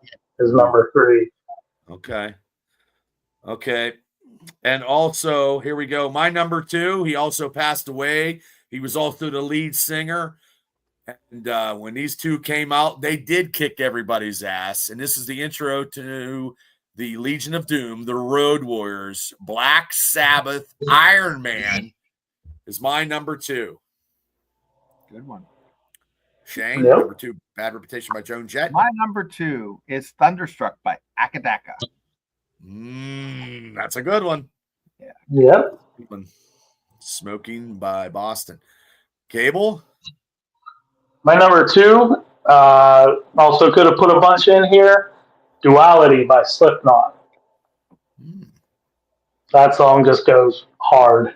as number 3. Okay. And also, here we go. My number 2, he also passed away. He was also the lead singer. And when these two came out, they did kick everybody's ass. And this is the intro to the Legion of Doom, the Road Warriors, Black Sabbath, Iron Man is my number 2. Good one. Shane, number 2, Bad Reputation by Joan Jett. My number 2 is Thunderstruck by Akadaka. That's a good one. Yeah. Yep. Smoking by Boston. Cable? My number 2, also could have put a bunch in here. Duality by Slipknot. That song just goes hard.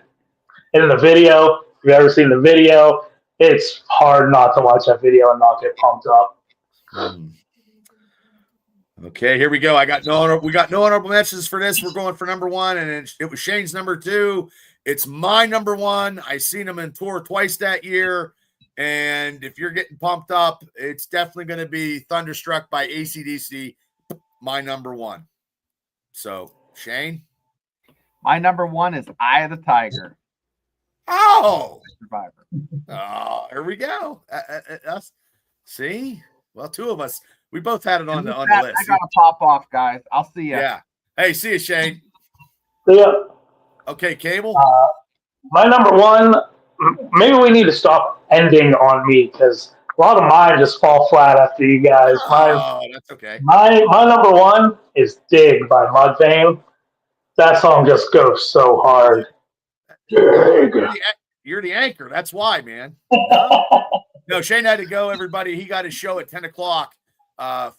And in the video, if you've ever seen the video, it's hard not to watch that video and not get pumped up. Okay, here we go. We got no honorable mentions for this. We're going for number 1, and it was Shane's number 2. It's my number 1. I seen him in tour twice that year, and if you're getting pumped up, it's definitely going to be Thunderstruck by AC/DC, my number 1. So, Shane? My number 1 is Eye of the Tiger. Oh! Survivor. Oh, here we go. See? Well, 2 of us. We both had it on the list. I got to pop off, guys. I'll see you. Yeah. Hey, see you, Shane. See ya. Okay, Cable? My number 1, maybe we need to stop ending on me because a lot of mine just fall flat after you guys. That's okay. My number 1 is Dig by Mudvayne. That song just goes so hard. You're the anchor. That's why, man. No, Shane had to go, everybody. He got his show at 10 o'clock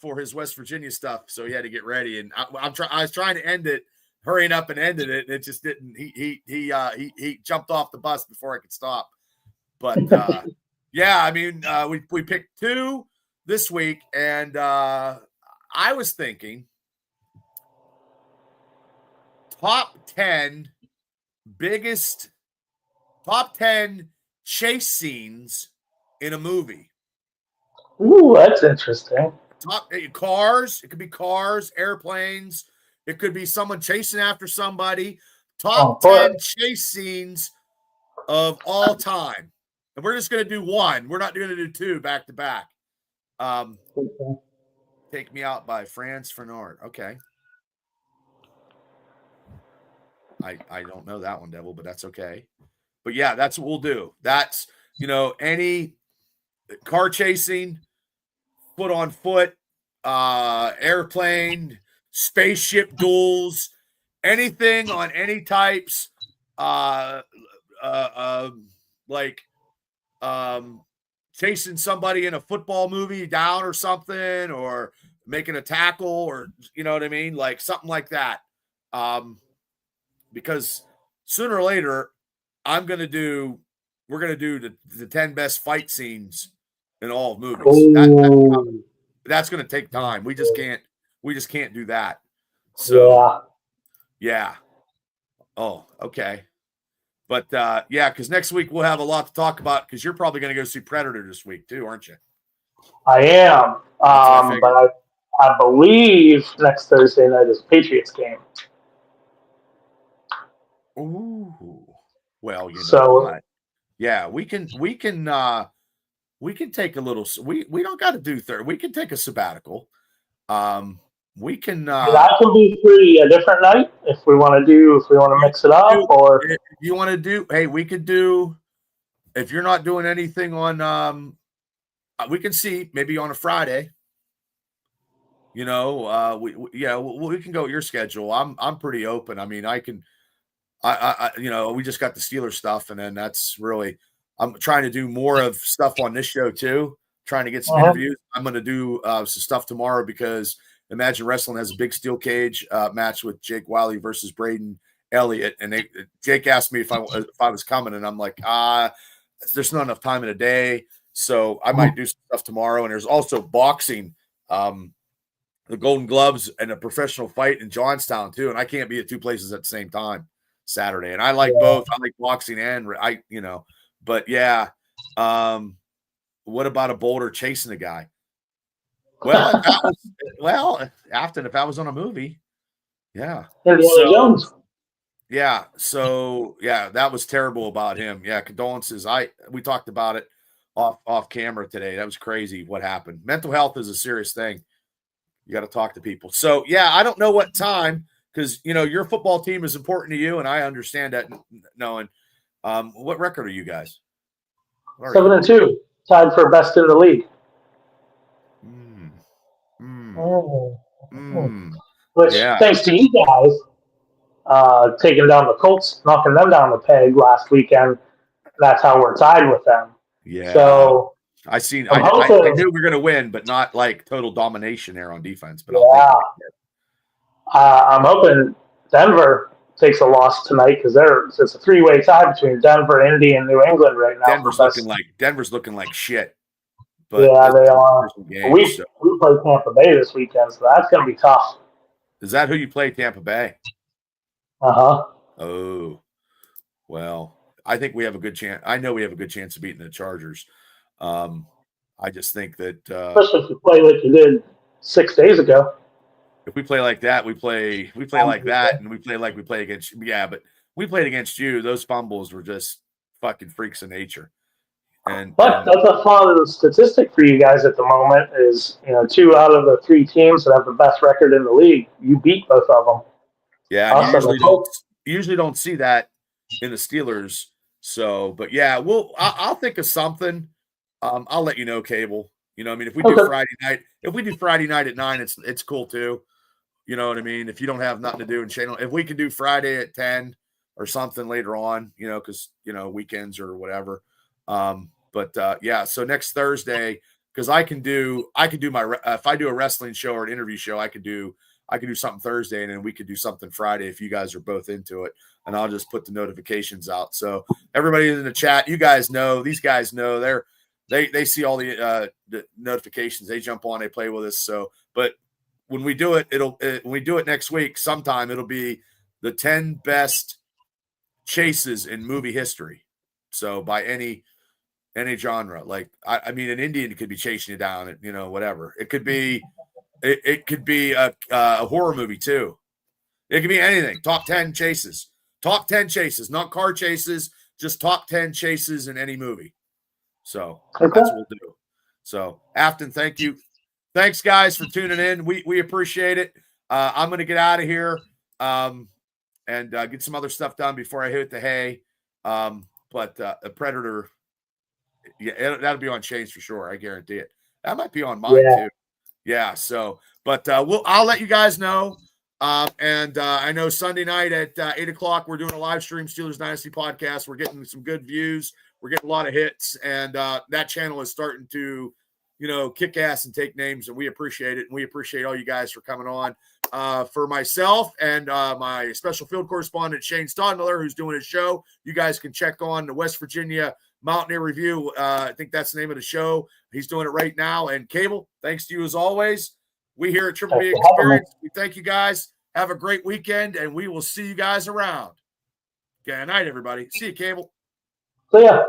for his West Virginia stuff, so he had to get ready. And I was trying to end it, hurrying up and ended it, and it just didn't. He jumped off the bus before I could stop. But yeah, I mean, we picked 2 this week, and I was thinking top 10 chase scenes in a movie. Ooh, that's interesting. Top cars. It could be cars, airplanes. It could be someone chasing after somebody. Top 10 chase scenes of all time. And we're just going to do 1. We're not going to do 2 back to back. Okay. Take Me Out by Franz Ferdinand. Okay. I don't know that one, Devil, but that's okay. But yeah, that's what we'll do. That's, any car chasing, foot on foot, airplane, spaceship duels, anything on any types, like chasing somebody in a football movie down or something, or making a tackle, or you know what I mean, like something like that. Because sooner or later, we're gonna do the 10 best fight scenes in all of movies. That's gonna take time. We just can't do that. So yeah. Oh, okay. But yeah, because next week we'll have a lot to talk about, because you're probably going to go see Predator this week too, aren't you? I am. But I believe next Thursday night is a Patriots game. Ooh. Well, So what? Yeah, we can take a little. We don't got to do third. We can take a sabbatical. We can. I can be free a different night if we want to mix it up, or if you want to do. Hey, we could do. If you're not doing anything on, we can see maybe on a Friday. We can go at your schedule. I'm pretty open. I mean, I can. We just got the Steelers stuff, and then that's really. I'm trying to do more of stuff on this show too. Trying to get some interviews. I'm going to do some stuff tomorrow, because Imagine Wrestling has a big steel cage match with Jake Wiley versus Braden Elliott, and Jake asked me if I was coming, and I'm like, there's not enough time in a day, so I might do some stuff tomorrow. And there's also boxing, the Golden Gloves, and a professional fight in Johnstown too, and I can't be at two places at the same time Saturday. And I like both. I like boxing and but yeah. What about a Boulder chasing a guy? Afton, if I was on a movie, yeah. Indiana Jones. Yeah. So yeah, that was terrible about him. Yeah, condolences. We talked about it off camera today. That was crazy what happened. Mental health is a serious thing. You got to talk to people. So yeah, I don't know what time, because your football team is important to you, and I understand that. Knowing, what record are you guys? 7-2, tied for best in the league. Which, thanks to you guys taking down the Colts, knocking them down the peg last weekend, that's how we're tied with them. Yeah. So I knew we were going to win, but not like total domination there on defense. But I'm hoping Denver takes a loss tonight, because it's a three-way tie between Denver, Indy, and New England right now. Denver's looking like shit. But yeah, they are. We play Tampa Bay this weekend, so that's going to be tough. Is that who you play, Tampa Bay? Oh, well, I think we have a good chance. I know we have a good chance of beating the Chargers. I just think that, especially if you play like you did 6 days ago. If we play like that, we play like that, and we play against. Yeah, but we played against you. Those fumbles were just fucking freaks of nature. But that's a fun statistic for you guys at the moment is, 2 out of the 3 teams that have the best record in the league, you beat both of them. Yeah, you usually don't see that in the Steelers. So, but yeah, I'll think of something. I'll let you know, Cable. If we do Friday night at 9, it's cool too. You know what I mean? If you don't have nothing to do, and Shane, if we can do Friday at 10 or something later on, because weekends or whatever. But so next Thursday, because I can do my if I do a wrestling show or an interview show, I could do something Thursday, and then we could do something Friday if you guys are both into it, and I'll just put the notifications out. So everybody in the chat, you guys know, these guys know, they see all the notifications, they jump on, they play with us. So, but when we do it, when we do it next week, sometime it'll be the 10 best chases in movie history. So by any genre, like I mean, an Indian could be chasing you down, whatever. It could be a horror movie too. It could be anything. Top 10 chases, not car chases, just top 10 chases in any movie. So that's what we'll do. So Afton, thank you. Thanks guys for tuning in. We appreciate it. I'm going to get out of here. and get some other stuff done before I hit the hay. But a Predator, yeah, that'll be on Shane's for sure. I guarantee it. That might be on mine too. Yeah. So, but I'll let you guys know. And I know Sunday night at 8:00, we're doing a live stream Steelers Dynasty podcast. We're getting some good views. We're getting a lot of hits, and that channel is starting to, kick ass and take names, and we appreciate it. And we appreciate all you guys for coming on. For myself and my special field correspondent, Shane Stodmiller, who's doing his show, you guys can check on the West Virginia Mountaineer Review. I think that's the name of the show. He's doing it right now. And Cable, thanks to you as always. We here at Triple B Experience, we thank you guys. Have a great weekend, and we will see you guys around. Good night, everybody. See you, Cable. See ya.